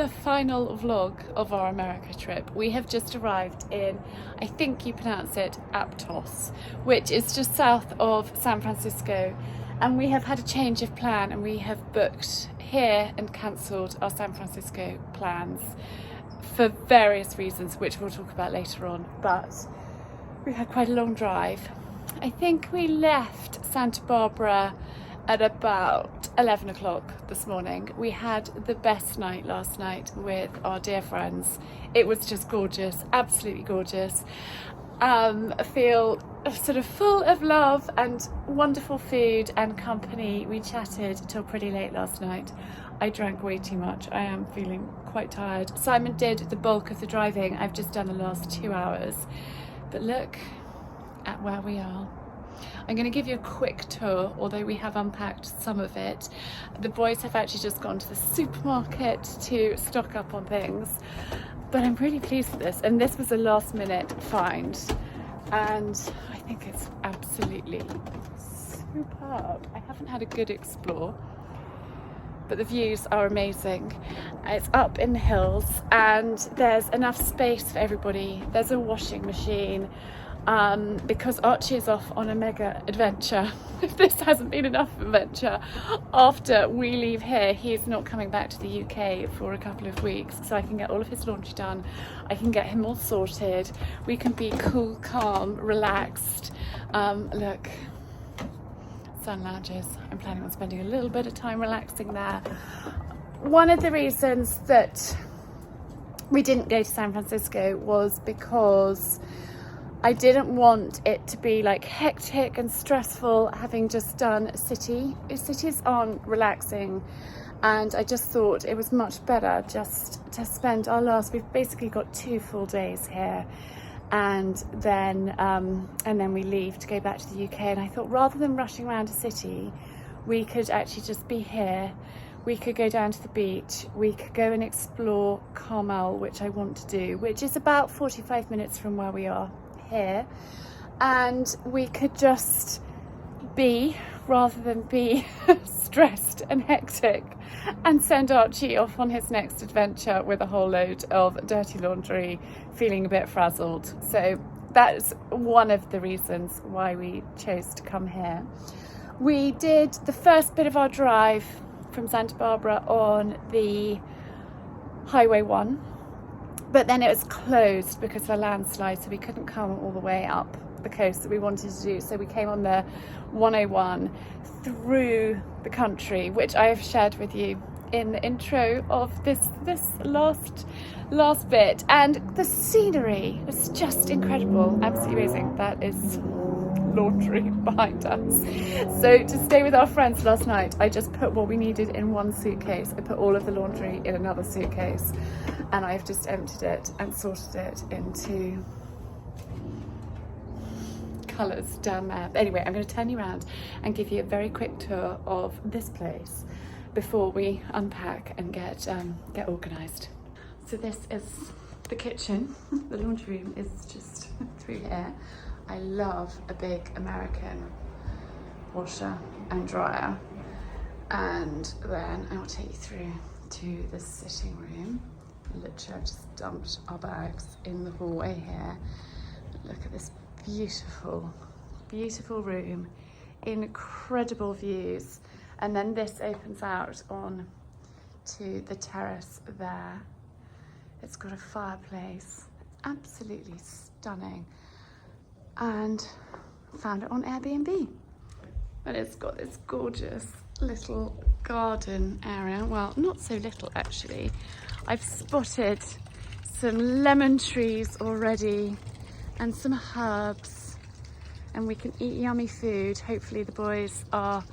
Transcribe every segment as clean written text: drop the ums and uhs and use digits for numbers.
the final vlog of our America trip. We have just arrived in, I think you pronounce it Aptos, which is just south of San Francisco, and we have had a change of plan and we have booked here and cancelled our San Francisco plans for various reasons, which we'll talk about later on. But we had quite a long drive. I think we left Santa Barbara at about 11 o'clock this morning. We had the best night last night with our dear friends. It was just gorgeous, absolutely gorgeous. I feel sort of full of love and wonderful food and company. We chatted till pretty late last night. I drank way too much. I am feeling quite tired. Simon did the bulk of the driving. I've just done the last 2 hours. But look at where we are. I'm going to give you a quick tour, although we have unpacked some of it. The boys have actually just gone to the supermarket to stock up on things, but I'm really pleased with this, and this was a last minute find, and I think it's absolutely superb. I haven't had a good explore, but the views are amazing. It's up in the hills and there's enough space for everybody. There's a washing machine. Because Archie is off on a mega adventure. If this hasn't been enough adventure, after we leave here, he's not coming back to the UK for a couple of weeks, so I can get all of his laundry done. I can get him all sorted. We can be cool, calm, relaxed. Look, sun lounges. I'm planning on spending a little bit of time relaxing there. One of the reasons that we didn't go to San Francisco was because I didn't want it to be like hectic and stressful, having just done a city. Cities aren't relaxing, and I just thought it was much better just to spend our last, we've basically got 2 full days here, and then we leave to go back to the UK. And I thought, rather than rushing around a city, we could actually just be here. We could go down to the beach, we could go and explore Carmel, which I want to do, which is about 45 minutes from where we are here, and we could just be, rather than be stressed and hectic, and send Archie off on his next adventure with a whole load of dirty laundry, feeling a bit frazzled. So that's one of the reasons why we chose to come here. We did the first bit of our drive from Santa Barbara on the Highway 1, but then it was closed because of a landslide, so we couldn't come all the way up the coast that we wanted to do. So we came on the 101 through the country, which I have shared with you in the intro of this last bit. And the scenery was just incredible, absolutely amazing. That is laundry behind us. So to stay with our friends last night, I just put what we needed in one suitcase. I put all of the laundry in another suitcase, and I've just emptied it and sorted it into colours down there. But anyway, I'm going to turn you around and give you a very quick tour of this place before we unpack and get organised. So this is the kitchen. The laundry room is just through here. I love a big American washer and dryer. And then I will take you through to the sitting room. Literally, I've just dumped our bags in the hallway here. Look at this beautiful, beautiful room, incredible views. And then this opens out on to the terrace there. It's got a fireplace, absolutely stunning. And found it on Airbnb. And it's got this gorgeous little garden area. Well, not so little actually. I've spotted some lemon trees already and some herbs, and we can eat yummy food. Hopefully the boys are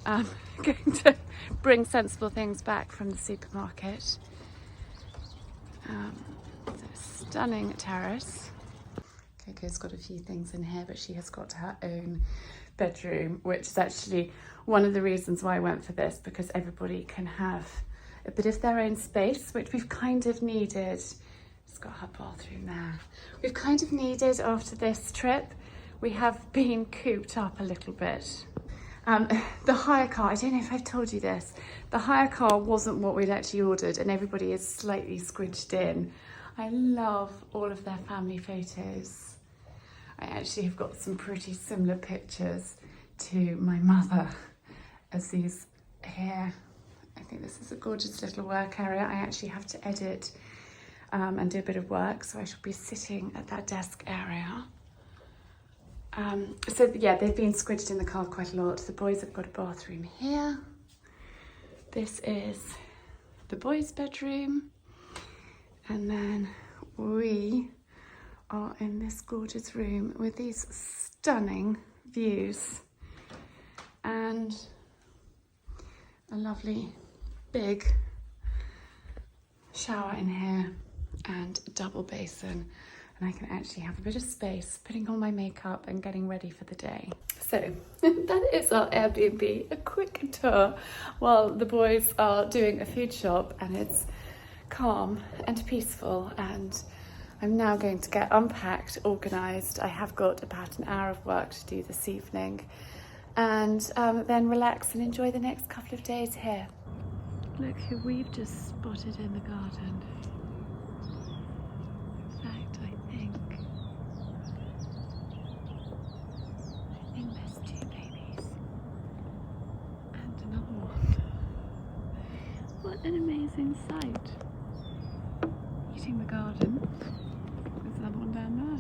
going to bring sensible things back from the supermarket. So stunning terrace. Coco's got a few things in here, but she has got her own bedroom, which is actually one of the reasons why I went for this, because everybody can have a bit of their own space, which we've kind of needed. It's got her bathroom there. We've kind of needed after this trip. We have been cooped up a little bit. The hire car, I don't know if I've told you this, the hire car wasn't what we'd actually ordered and everybody is slightly squidged in. I love all of their family photos. I actually have got some pretty similar pictures to my mother as these here. I think this is a gorgeous little work area. I actually have to edit and do a bit of work, so I shall be sitting at that desk area. So yeah, they've been squidged in the car quite a lot. The boys have got a bathroom here. This is the boys' bedroom. And then we are in this gorgeous room with these stunning views and a lovely big shower in here and a double basin. And I can actually have a bit of space putting on my makeup and getting ready for the day. So that is our Airbnb, a quick tour while the boys are doing a food shop, and it's calm and peaceful, and I'm now going to get unpacked, organised. I have got about an hour of work to do this evening, and then relax and enjoy the next couple of days here. Look who we've just spotted in the garden. In fact, I think there's 2 babies and another one. What an amazing sight. Eating the garden. There's another one down there.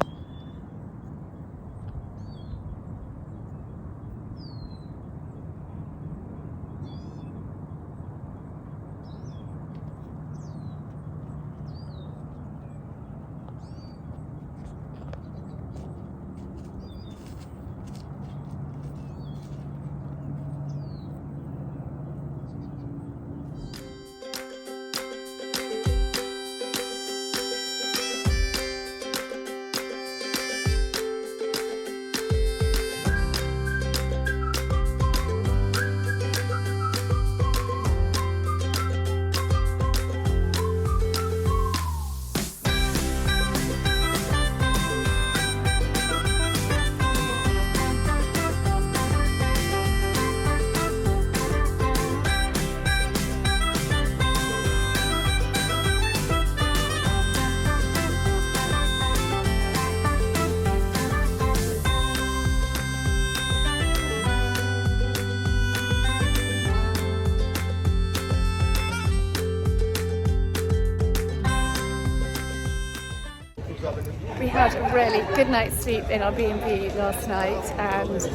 We had a really good night's sleep in our B&B last night and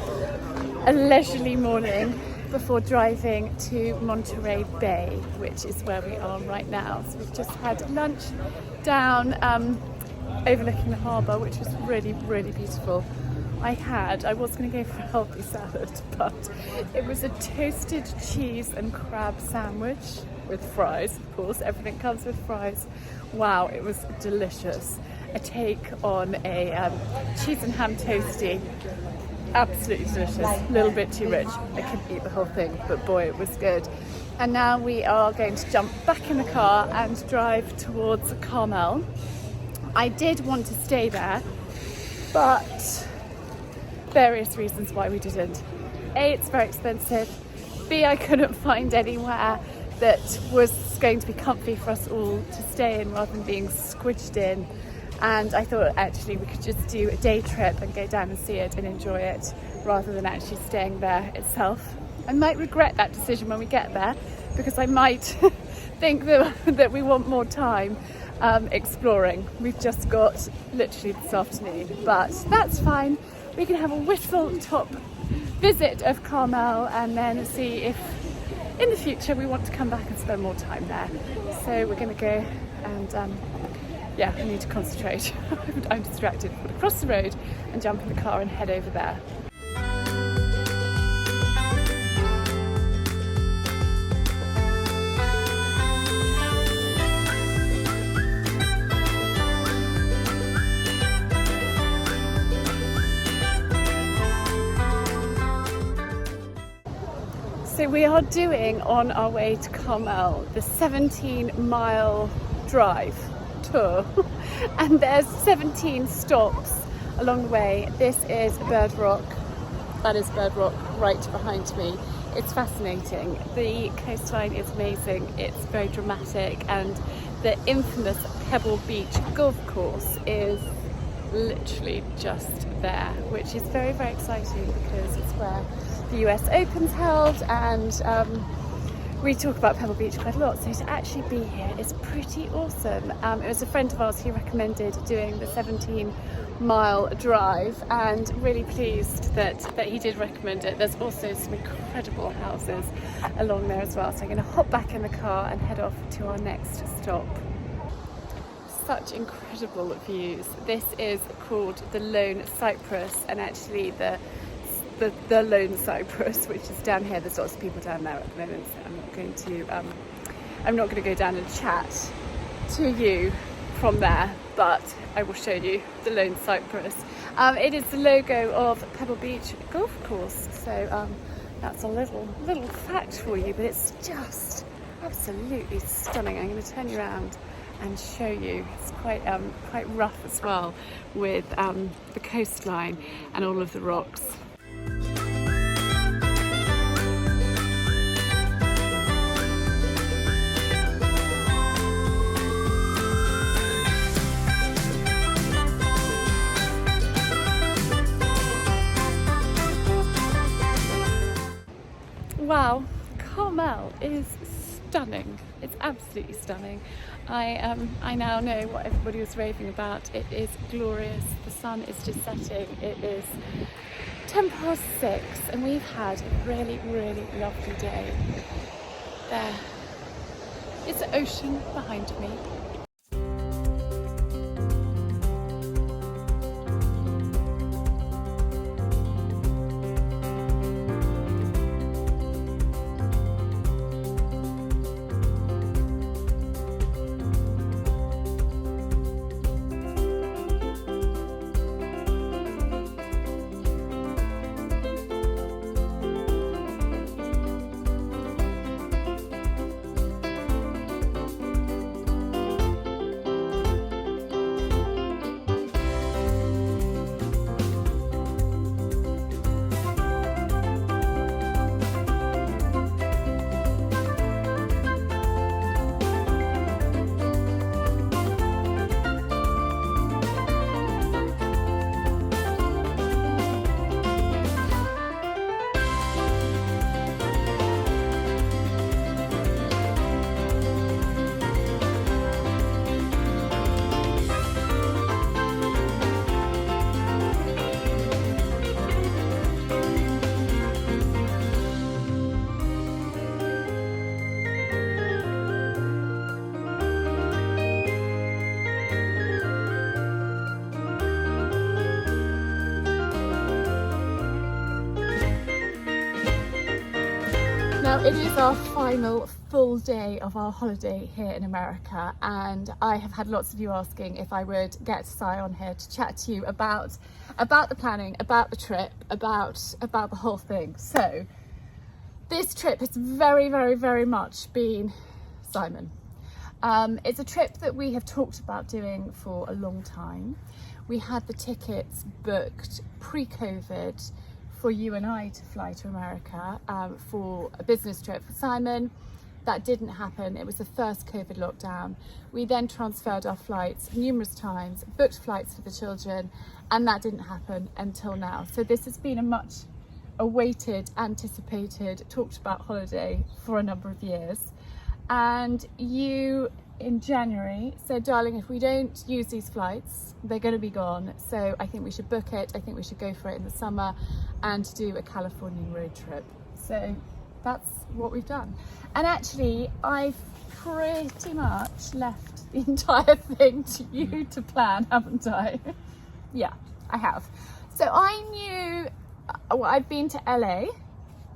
a leisurely morning before driving to Monterey Bay, which is where we are right now. So we've just had lunch down overlooking the harbour, which was really, really beautiful. I was going to go for a healthy salad, but it was a toasted cheese and crab sandwich with fries, of course. Everything comes with fries. Wow, it was delicious. A take on a cheese and ham toasty. Absolutely delicious. A little bit too rich. I couldn't eat the whole thing, but boy, it was good. And now we are going to jump back in the car and drive towards Carmel. I did want to stay there, but various reasons why we didn't. A, it's very expensive. B, I couldn't find anywhere that was going to be comfy for us all to stay in rather than being squidged in. And I thought actually we could just do a day trip and go down and see it and enjoy it rather than actually staying there itself. I might regret that decision when we get there, because I might think that we want more time exploring. We've just got literally this afternoon, but that's fine. We can have a whistle-top visit of Carmel and then see if in the future we want to come back and spend more time there. So we're going to go and yeah, I need to concentrate. I'm distracted. We'll cross the road and jump in the car and head over there. So we are doing, on our way to Carmel, the 17-mile drive tour, and there's 17 stops along the way. This is Bird Rock, that is Bird Rock right behind me. It's fascinating. The coastline is amazing. It's very dramatic, and the infamous Pebble Beach golf course is literally just there, which is very, very exciting because it's where the US Open's held, and we talk about Pebble Beach quite a lot, so to actually be here is pretty awesome. It was a friend of ours who recommended doing the 17-mile drive, and really pleased that he did recommend it. There's also some incredible houses along there as well, so I'm going to hop back in the car and head off to our next stop. Such incredible views. This is called the Lone Cypress, and actually the Lone Cypress, which is down here. There's lots of people down there at the moment, so I'm not going to go down and chat to you from there, but I will show you the Lone Cypress. It is the logo of Pebble Beach Golf Course, so that's a little fact for you, but it's just absolutely stunning. I'm going to turn you around and show you. It's quite rough as well, with the coastline and all of the rocks. Wow, Carmel is stunning. It's absolutely stunning. I now know what everybody was raving about. It is glorious. The sun is just setting. It is 6:10, and we've had a really, really lovely day. There is the ocean behind me. Now it is our final full day of our holiday here in America, and I have had lots of you asking if I would get Sigh on here to chat to you about the planning, about the trip, about the whole thing. So this trip has very, very, very much been Simon. It's a trip that we have talked about doing for a long time. We had the tickets booked pre-COVID for you and I to fly to America for a business trip for Simon. That didn't happen. It was the first COVID lockdown. We then transferred our flights numerous times, booked flights for the children, and that didn't happen until now. So this has been a much awaited, anticipated, talked about holiday for a number of years. And you in January said, darling, if we don't use these flights, they're going to be gone. So I think we should book it. I think we should go for it in the summer and do a Californian road trip. So that's what we've done. And actually, I've pretty much left the entire thing to you to plan, haven't I? Yeah, I have. So I knew, well, I've been to LA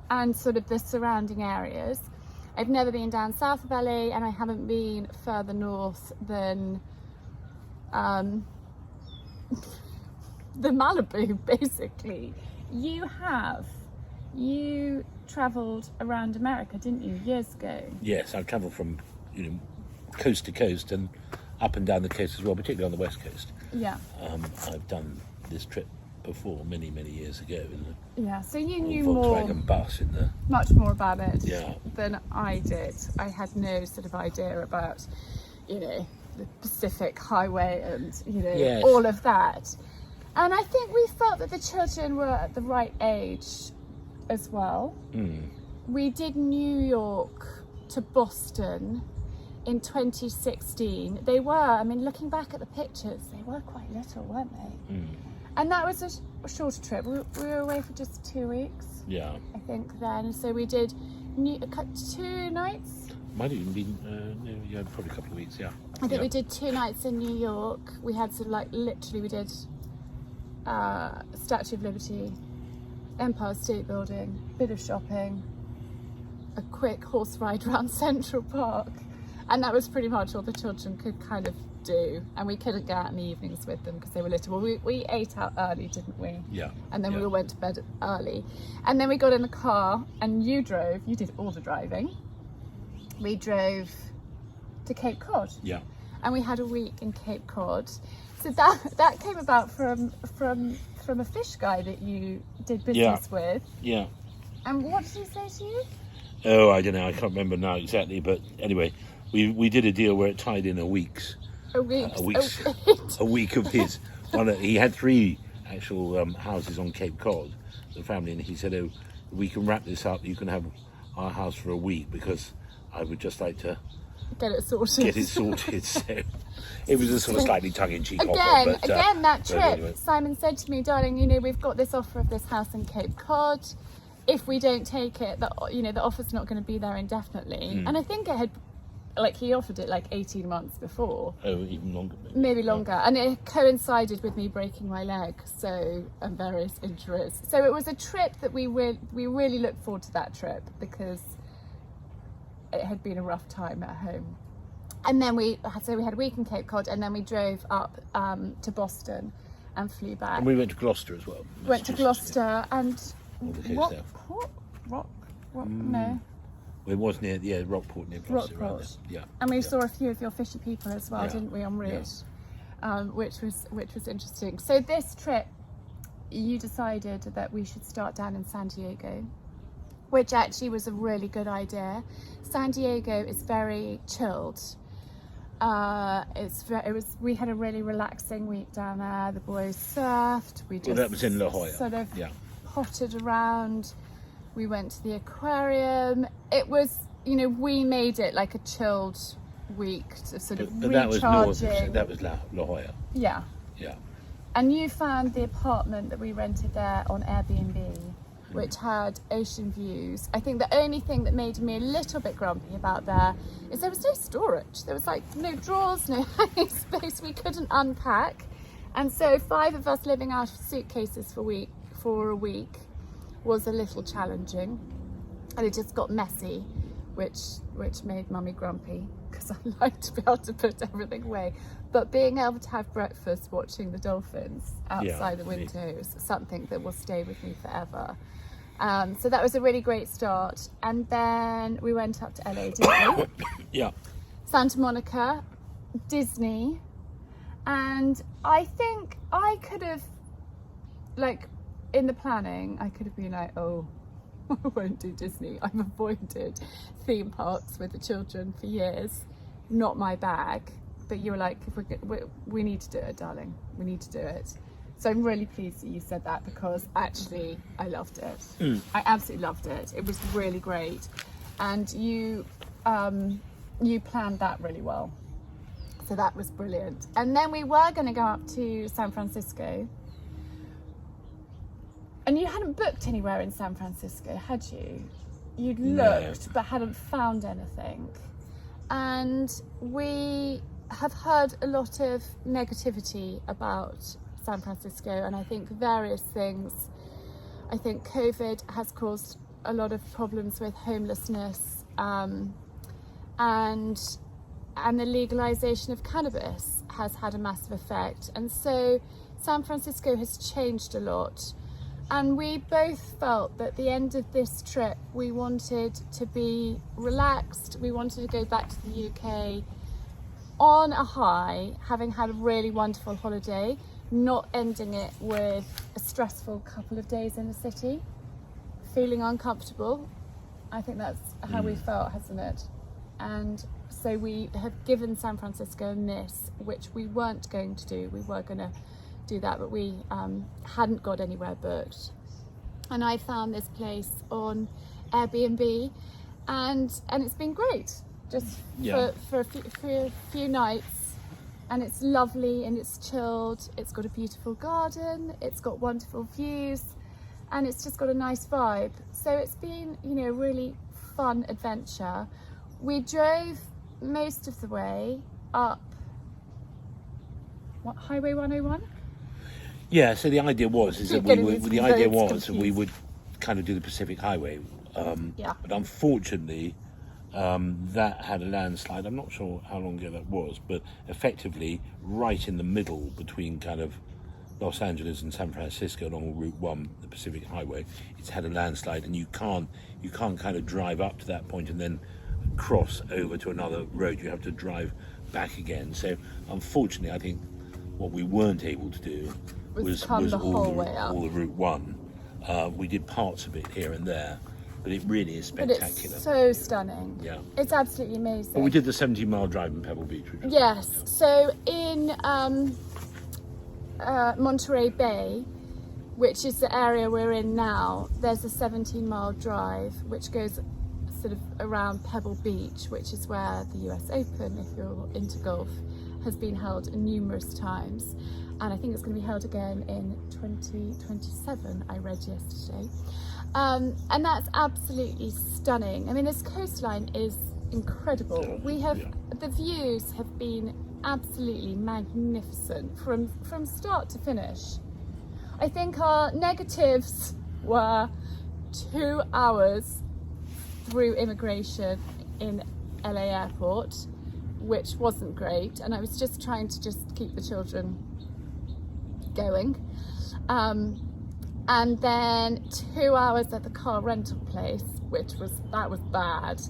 and sort of the surrounding areas. I've never been down south of LA, and I haven't been further north than the Malibu, basically. You travelled around America, didn't you, years ago? Yes, I've travelled from coast to coast and up and down the coast as well, particularly on the west coast. Yeah. I've done this trip before, many years ago, in Yeah, so you the knew Volkswagen bus in the. much more about it Yeah. than I did. I had no sort of idea about, the Pacific Highway and, Yes. all of that. And I think we felt that the children were at the right age as well. We did New York to Boston in 2016. They were, looking back at the pictures, they were quite little, weren't they? And that was a shorter trip. We were away for just 2 weeks, Yeah. I think, then. So we did 2 nights. Might have even been, probably a couple of weeks, yeah. I think we did 2 nights in New York. We had sort of literally we did Statue of Liberty, Empire State Building, bit of shopping, a quick horse ride around Central Park. And that was pretty much all the children could kind of do. And we couldn't go out in the evenings with them because they were little. Well, we ate out early, didn't we? Yeah. And then we all went to bed early. And then we got in the car and you did all the driving. We drove to Cape Cod. Yeah. And we had a week in Cape Cod. So that came about from a fish guy that you did business with. Yeah. And what did he say to you? Oh, I don't know. I can't remember now exactly. But anyway, we did a deal where it tied in a week of his. He had 3 actual houses on Cape Cod, the family, and he said, "Oh, we can wrap this up. You can have our house for a week because I would just like to get it sorted." So it was a sort of slightly tongue-in-cheek offer. But, that trip, anyway. Simon said to me, "Darling, we've got this offer of this house in Cape Cod. If we don't take it, the offer's not going to be there indefinitely." And I think it had, he offered it 18 months before. Oh, even longer. Maybe longer. And it coincided with me breaking my leg, and various injuries. So it was a trip that we really looked forward to that trip because it had been a rough time at home. And then we had a week in Cape Cod, and then we drove up to Boston and flew back. And we went to Gloucester as well. Went to Gloucester and Rockport? No. It was near, Rockport, near Gloucester. Rockport. Yeah. And we saw a few of your fishy people as well, didn't we, en route? Yeah. Which was interesting. So this trip, you decided that we should start down in San Diego, which actually was a really good idea. San Diego is very chilled. We had a really relaxing week down there. The boys surfed. That was in La Jolla. Sort of potted around. We went to the aquarium. It was, we made it like a chilled week to sort of recharging. That was La Jolla. Yeah. Yeah. And you found the apartment that we rented there on Airbnb, which had ocean views. I think the only thing that made me a little bit grumpy about there is there was no storage. There was no drawers, no hanging space. We couldn't unpack. And so 5 of us living out of suitcases for a week was a little challenging. And it just got messy, which made Mummy grumpy because I like to be able to put everything away. But being able to have breakfast watching the dolphins outside the window is something that will stay with me forever. So that was a really great start. And then we went up to LA, didn't we? Yeah. Santa Monica, Disney. And I think I could have, in the planning, I could have been oh, I won't do Disney. I've avoided theme parks with the children for years. Not my bag. But you were like, we need to do it, darling. We need to do it. So I'm really pleased that you said that because actually I loved it. I absolutely loved it. It was really great. And you planned that really well. So that was brilliant. And then we were going to go up to San Francisco. And you hadn't booked anywhere in San Francisco, had you? You'd looked but hadn't found anything. And we have heard a lot of negativity about San Francisco, and I think various things. I think COVID has caused a lot of problems with homelessness, and the legalization of cannabis has had a massive effect. And so San Francisco has changed a lot. And we both felt that at the end of this trip, we wanted to be relaxed. We wanted to go back to the UK on a high, having had a really wonderful holiday, not ending it with a stressful couple of days in the city, feeling uncomfortable. I think that's how we felt, hasn't it? And so we have given San Francisco a miss, which we weren't going to do. We were going to do that, but we hadn't got anywhere booked. And I found this place on Airbnb, and it's been great, just for a few nights. And it's lovely and it's chilled. It's got a beautiful garden. It's got wonderful views, and it's just got a nice vibe. So it's been, a really fun adventure. We drove most of the way up Highway 101. Yeah, so the idea was we would kind of do the Pacific Highway, but unfortunately that had a landslide. I'm not sure how long ago that was, but effectively right in the middle between kind of Los Angeles and San Francisco along Route 1, the Pacific Highway, it's had a landslide, and you can't kind of drive up to that point and then cross over to another road. You have to drive back again. So unfortunately, I think what we weren't able to do was all the Route 1. We did parts of it here and there, but it really is spectacular. But it's so stunning. Yeah. It's absolutely amazing. But we did the 17-mile drive in Pebble Beach. Which was yes. So in Monterey Bay, which is the area we're in now, there's a 17-mile drive which goes sort of around Pebble Beach, which is where the US Open, if you're into golf, has been held numerous times. And I think it's going to be held again in 2027, I read yesterday. And that's absolutely stunning. I mean, this coastline is incredible. The views have been absolutely magnificent from start to finish. I think our negatives were 2 hours through immigration in LA airport, which wasn't great, and I was just trying to keep the children going, and then 2 hours at the car rental place, that was bad.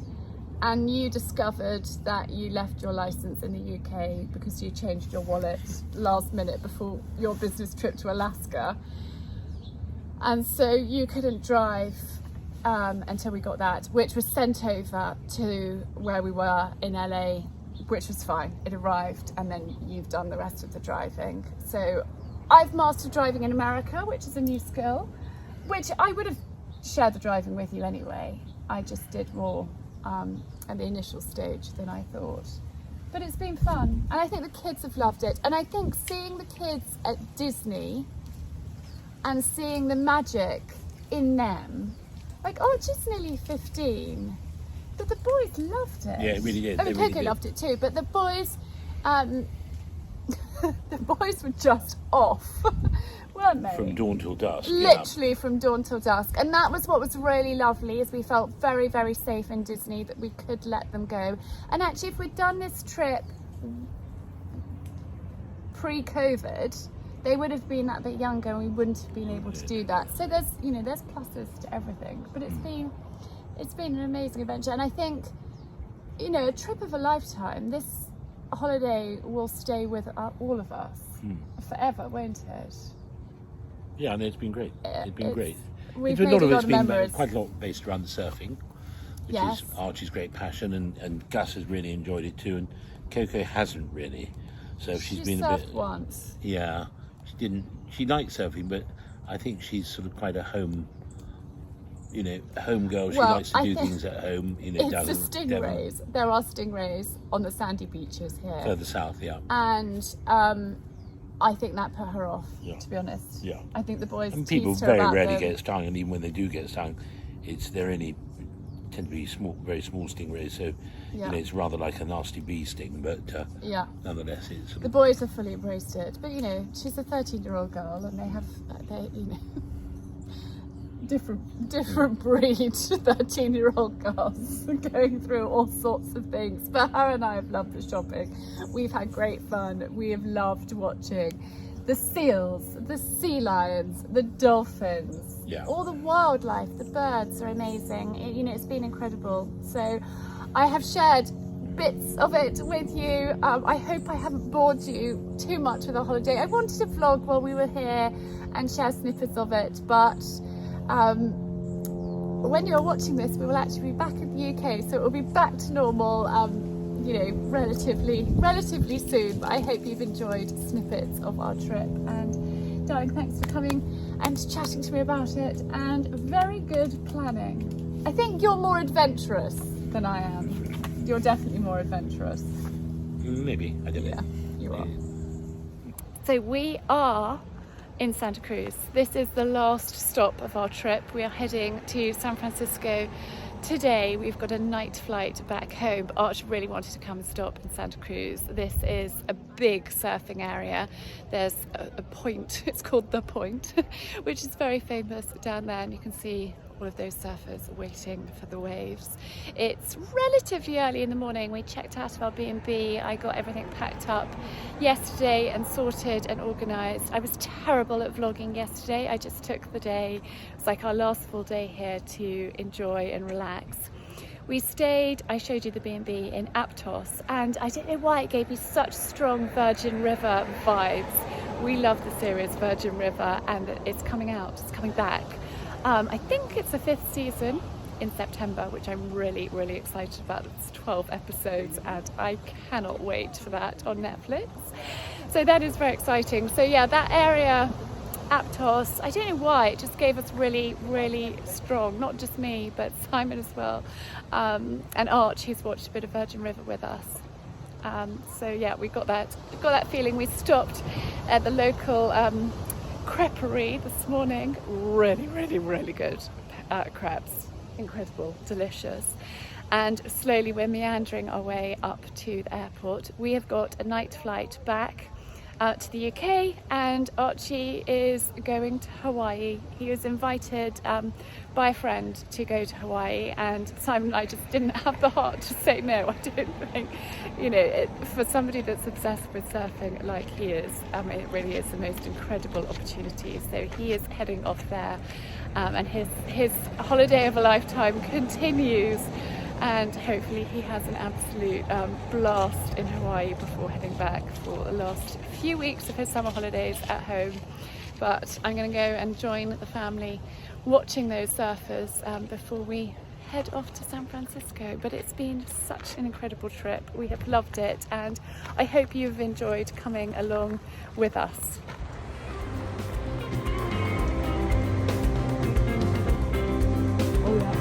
And you discovered that you left your license in the UK because you changed your wallet last minute before your business trip to Alaska, and so you couldn't drive until we got that, which was sent over to where we were in LA, which was fine. It arrived, and then you've done the rest of the driving. So I've mastered driving in America, which is a new skill, which I would have shared the driving with you anyway. I just did more at the initial stage than I thought. But it's been fun, and I think the kids have loved it. And I think seeing the kids at Disney and seeing the magic in them, like, she's nearly 15, but the boys loved it. Yeah, it really did. I mean, Coco loved it too, but the boys, the boys were just off, weren't they? From dawn till dusk. Literally from dawn till dusk. And that was what was really lovely, is we felt very, very safe in Disney, that we could let them go. And actually, if we'd done this trip pre-COVID, they would have been that bit younger and we wouldn't have been able to do that. So there's pluses to everything. But it's been an amazing adventure. And I think, a trip of a lifetime, this holiday will stay with all of us forever, won't it? Yeah, and it's been great. It's been great. We've a made lot a of lot it's of been memories. quite a lot based around the surfing, which is Archie's great passion, and Gus has really enjoyed it too, and Coco hasn't really. So she's been a bit. Once. Yeah, she didn't. She likes surfing, but I think she's sort of quite a home girl. She likes to do things at home. It's the stingrays. There are stingrays on the sandy beaches here. Further south, yeah. And I think that put her off, to be honest. Yeah. I think the boys And people teased her very about rarely them. get stung, and even when they do get stung, they're only tend to be small, very small stingrays. So it's rather like a nasty bee sting, but nonetheless, it's the boys have fully embraced it. But she's a 13-year-old girl, and they have different breed 13-year-old girls going through all sorts of things. But her and I have loved the shopping. We've had great fun. We have loved watching the seals, the sea lions, the dolphins, all the wildlife. The birds are amazing. It's been incredible. So I have shared bits of it with you. I hope I haven't bored you too much with our holiday. I wanted to vlog while we were here and share snippets of it, but when you're watching this, we will actually be back in the UK, so it will be back to normal, you know, relatively soon. But I hope you've enjoyed snippets of our trip. And darling, thanks for coming and chatting to me about it, and very good planning. I think you're more adventurous than I am. You're definitely more adventurous. Maybe, I don't know. Yeah, you are. So we are in Santa Cruz. This is the last stop of our trip. We are heading to San Francisco today. We've got a night flight back home, but Arch really wanted to come and stop in Santa Cruz. This is a big surfing area. There's a point, it's called The Point, which is very famous down there, and you can see all of those surfers waiting for the waves. It's relatively early in the morning. We checked out of our B&B. I got everything packed up yesterday and sorted and organised. I was terrible at vlogging yesterday. I just took the day, it was like our last full day here, to enjoy and relax. We stayed, I showed you the B&B in Aptos, and I don't know why it gave me such strong Virgin River vibes. We love the series Virgin River, and it's coming out, it's coming back. I think it's the 5th season in September, which I'm really excited about. It's 12 episodes and I cannot wait for that on Netflix. So that is very exciting. So yeah, that area, Aptos, I don't know why, it just gave us really strong, not just me, but Simon as well, and Arch, who's watched a bit of Virgin River with us. So yeah, we got that feeling. We stopped at the local creperie this morning. Really good crepes, incredible, delicious. And slowly we're meandering our way up to the airport. We have got a night flight back to the UK, and Archie is going to Hawaii. He was invited by a friend to go to Hawaii, and Simon and I just didn't have the heart to say no. I don't think, you know, for somebody that's obsessed with surfing like he is, it really is the most incredible opportunity. So he is heading off there, and his holiday of a lifetime continues. And hopefully he has an absolute blast in Hawaii before heading back for the last few weeks of his summer holidays at home. But I'm going to go and join the family watching those surfers before we head off to San Francisco. But it's been such an incredible trip. We have loved it, and I hope you've enjoyed coming along with us. Oh yeah.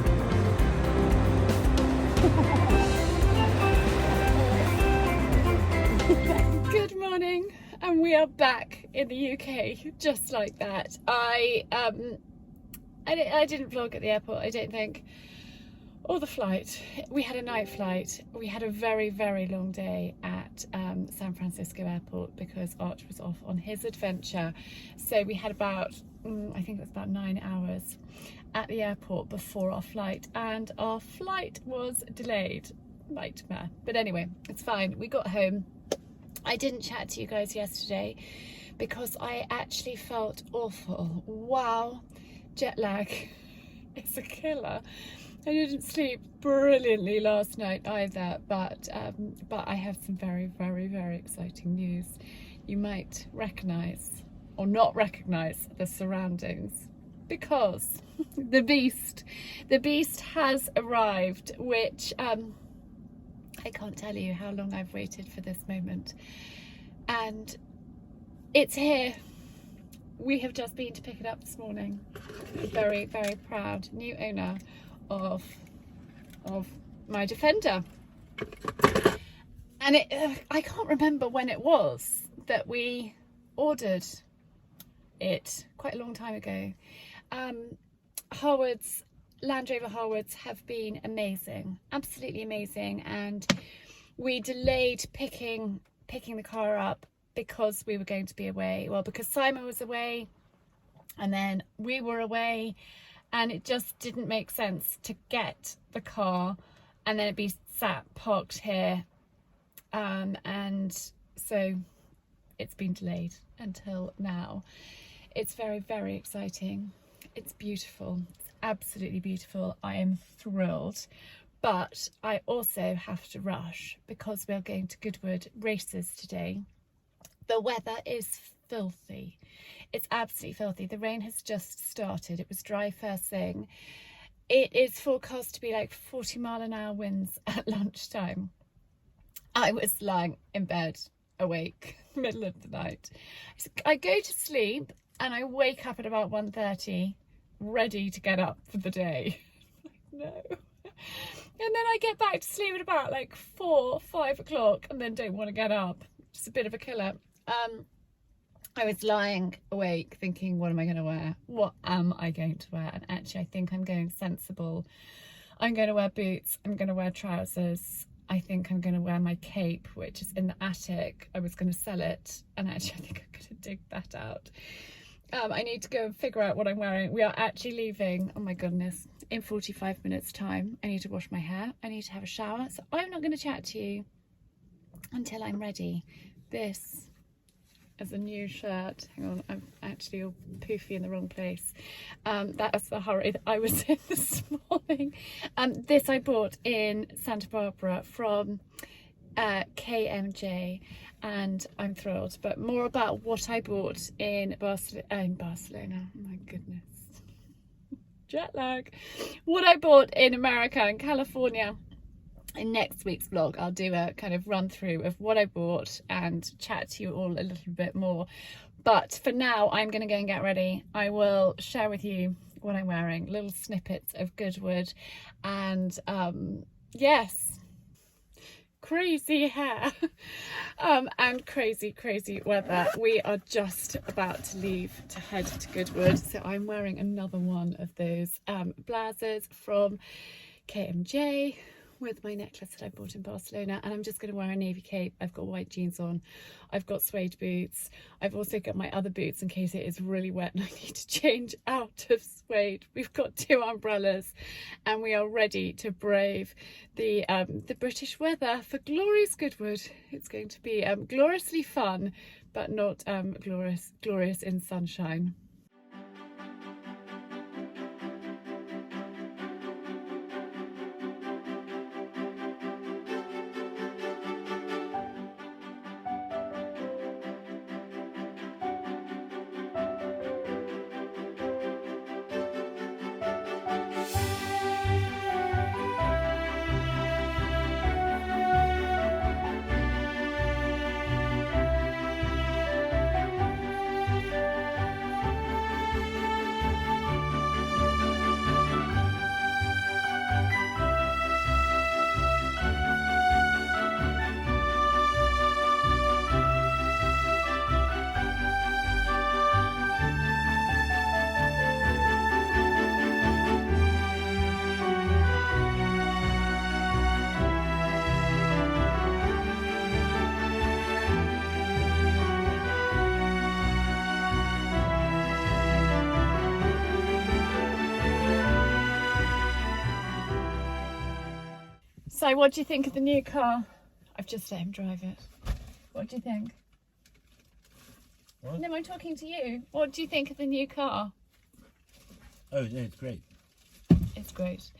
Good morning, and we are back in the UK just like that. I didn't vlog at the airport, I don't think, or the flight. We had a night flight. We had a very long day at San Francisco airport because Arch was off on his adventure. So we had about, I think it was about 9 hours at the airport before our flight, and our flight was delayed. Nightmare. But anyway, it's fine. We got home. I didn't chat to you guys yesterday because I actually felt awful. Wow, jet lag is a killer. I didn't sleep brilliantly last night either, but I have some very exciting news. You might recognise or not recognise the surroundings, because the beast has arrived, which I can't tell you how long I've waited for this moment, and it's here. We have just been to pick it up this morning. Very proud new owner of my Defender, and I can't remember when it was that we ordered it. Quite a long time ago. Harwood's, Land Rover Harwood's have been amazing, absolutely amazing, and we delayed picking the car up because we were going to be away. Well, because Simon was away and then we were away, and it just didn't make sense to get the car and then it be sat parked here, and so it's been delayed until now. It's very exciting. It's beautiful. It's absolutely beautiful. I am thrilled. But I also have to rush because we're going to Goodwood races today. The weather is filthy. It's absolutely filthy. The rain has just started. It was dry first thing. It is forecast to be like 40-mile-an-hour winds at lunchtime. I was lying in bed, awake, middle of the night. I go to sleep and I wake up at about 1:30, ready to get up for the day. No. And then I get back to sleep at about like 4, 5 o'clock and then don't want to get up. Just a bit of a killer. I was lying awake thinking, what am I going to wear? What am I going to wear? And actually, I think I'm going sensible. I'm going to wear boots. I'm going to wear trousers. I think I'm going to wear my cape, which is in the attic. I was going to sell it. And actually, I think I'm going to dig that out. I need to go and figure out what I'm wearing. We are actually leaving, oh my goodness, in 45 minutes time. I need to wash my hair. I need to have a shower. So I'm not going to chat to you until I'm ready. This is a new shirt. Hang on, I'm actually all poofy in the wrong place. That's the hurry that I was in this morning. This I bought in Santa Barbara from KMJ, and I'm thrilled. But more about what I bought in Barcelona. Oh my goodness, jet lag. What I bought in America and California. In next week's vlog, I'll do a kind of run through of what I bought and chat to you all a little bit more. But for now, I'm going to go and get ready. I will share with you what I'm wearing, little snippets of Goodwood, and yes, crazy hair and crazy weather. We are just about to leave to head to Goodwood, so I'm wearing another one of those blouses from KMJ with my necklace that I bought in Barcelona, and I'm just going to wear a navy cape. I've got white jeans on, I've got suede boots, I've also got my other boots in case it is really wet and I need to change out of suede. We've got 2 umbrellas and we are ready to brave the British weather for glorious Goodwood. It's going to be gloriously fun, but not glorious in sunshine. So what do you think of the new car? I've just let him drive it. What do you think? What? No, I'm talking to you. What do you think of the new car? Oh, yeah, it's great. It's great.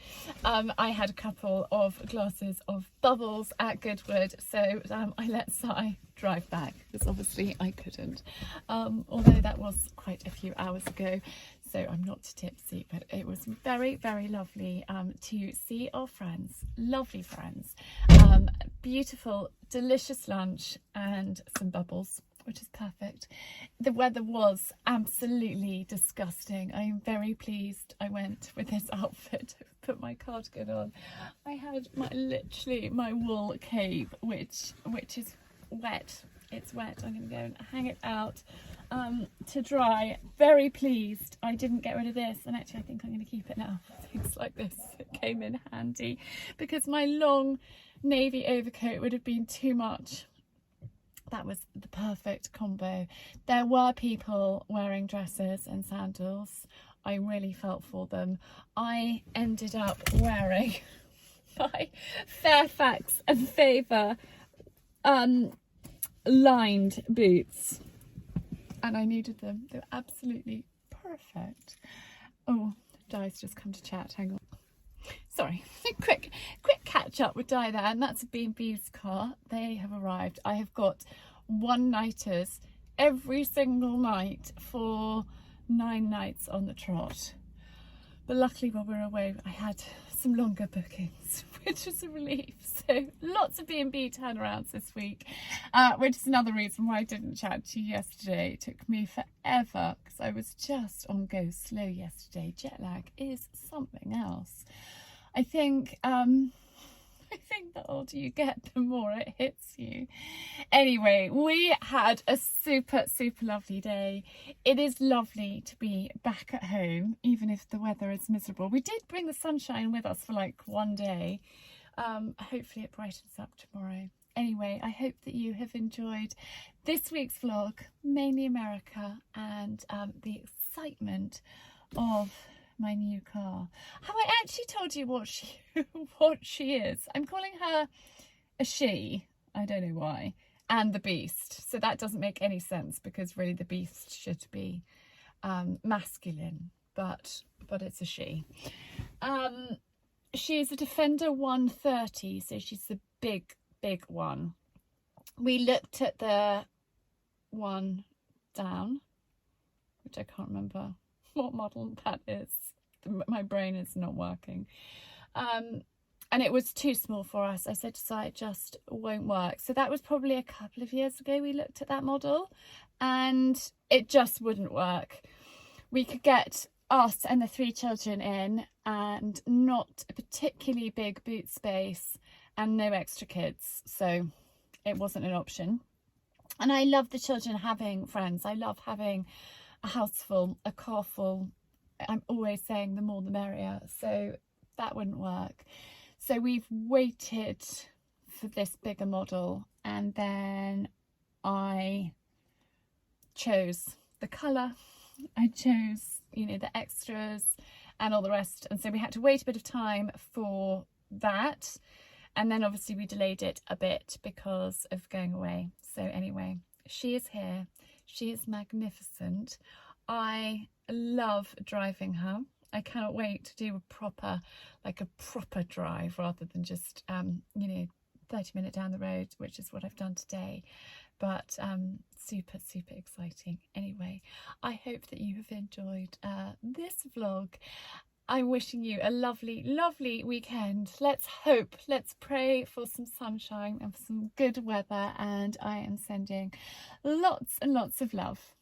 I had a couple of glasses of bubbles at Goodwood, so I let Sigh drive back because obviously I couldn't. Although that was quite a few hours ago, so I'm not tipsy, but it was very lovely to see our friends, lovely friends. Beautiful, delicious lunch and some bubbles, which is perfect. The weather was absolutely disgusting. I am very pleased I went with this outfit, put my cardigan on. I had literally my wool cape, which is wet. It's wet. I'm going to go and hang it out to dry. Very pleased I didn't get rid of this, and actually I think I'm going to keep it now. Things like this, it came in handy because my long navy overcoat would have been too much. That was the perfect combo. There were people wearing dresses and sandals. I really felt for them. I ended up wearing my Fairfax and Favour lined boots, and I needed them. They were absolutely perfect. Oh, Di's just come to chat. Hang on. Sorry. Quick catch up with Di there, and that's a B&B's car. They have arrived. I have got one-nighters every single night for 9 nights on the trot. But luckily while we were away, I had some longer bookings, which was a relief. So lots of B&B turnarounds this week, which is another reason why I didn't chat to you yesterday. It took me forever because I was just on go slow yesterday. Jet lag is something else. I think the older you get, the more it hits you. Anyway, we had a super lovely day. It is lovely to be back at home, even if the weather is miserable. We did bring the sunshine with us for like one day. Hopefully it brightens up tomorrow. Anyway, I hope that you have enjoyed this week's vlog, mainly America, and the excitement of my new car. Have I actually told you what she is? I'm calling her a she. I don't know why. And the beast. So that doesn't make any sense because really the beast should be masculine, but it's a she. She is a Defender 130, so she's the big one. We looked at the one down, which I can't remember what model that is. My brain is not working. And it was too small for us. I said to Sigh, it just won't work. So that was probably a couple of years ago we looked at that model, and it just wouldn't work. We could get us and the 3 children in, and not a particularly big boot space, and no extra kids. So it wasn't an option. And I love the children having friends. I love having a house full, a car full. I'm always saying the more the merrier, so that wouldn't work. So we've waited for this bigger model, and then I chose the colour, I chose, you know, the extras and all the rest, and so we had to wait a bit of time for that, and then obviously we delayed it a bit because of going away. So anyway, she is here. She is magnificent. I love driving her. I cannot wait to do a proper drive rather than just, you know, 30-minute down the road, which is what I've done today. But super exciting. Anyway, I hope that you have enjoyed this vlog. I'm wishing you a lovely weekend. Let's hope, let's pray for some sunshine and for some good weather, and I am sending lots and lots of love.